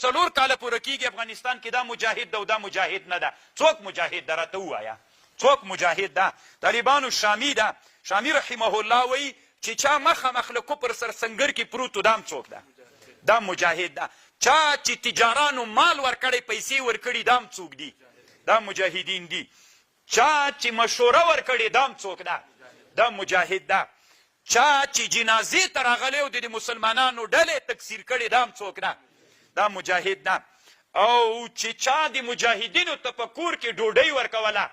څلور کاله پوره کېږي افغانستان کې دا مجاهد ده او دا مجاهد نه ده. څوک مجاهد ده راته ووایه، څوک مجاهد ده؟ طالبانو شامي ده. شامي رحمه الله وایي چې چا مخامخ له کفر سره سنګر کې پروت و دا هم څوک ده؟ دا مجاهد ده. چا چې تجارانو مال ورکړی پیسې ورکړي دا هم څوک دي؟ دا مجاهدین دي. چا چې مشوره ورکړې دا هم څوک ده؟ دا مجاهد ده. چا چې جنازې ته راغلی او د مسلمانانو ډلې تکثیر کړې دا هم څوک ده؟ دا مجاهد ده. او چې چا د مجاهدینو ته په کور کې ډوډۍ ورکوله،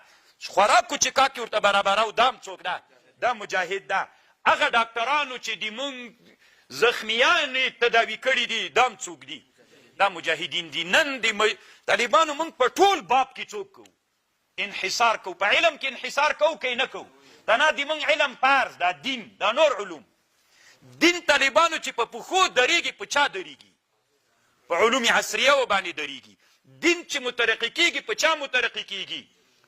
خوراک کوچکا کې ورته برابرو، دا هم څوک ده؟ دا مجاهد ده. هغه ډاکټرانو چې د مونږ زخمیان تداوي کړي دي دا هم څوک دي؟ دا مجاهدین دي. نن د طالبانو مونږ په ټول باب کې څوک کوو؟ انحصار کوو. په علم کې انحصار کوو که نه کوو؟ دا نه د مونږ علم فرض، دا دین، دا نور علوم. دین طالبانو چې په پښو درېږي، په چا درېږي؟ په علوم عصریه باندې درېږي. دین چې مترقي کېږي په چا مترقي کېږي؟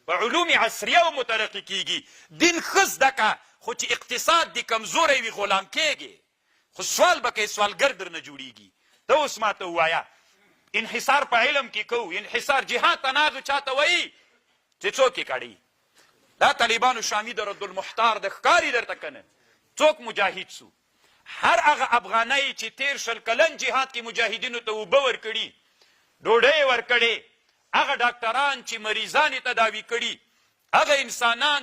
په علوم عصریه مترقي کېږي. دین ښه زده که، خو چې اقتصاد دې کمزوری وي غلام کېږي، خو سوال به کوې سوالګر درنه جوړېږي. ته اوس ماته ووایه انحصار په علم کې کوو، انحصار جهاد تنازو چاته وایي چې څوک یې کړی؟ دا طالبانو شامي د رد المحتار د ښکاري درته که نه؟ څوک مجاهد سو؟ هر هغه افغانی چې تیر 20 کلن جهاد کې مجاهدینو ته اوبه ورکړي، ډوډۍ ورکړې، هغه ډاکټران چې مریضان یې تداوي کړي، هغه انسانان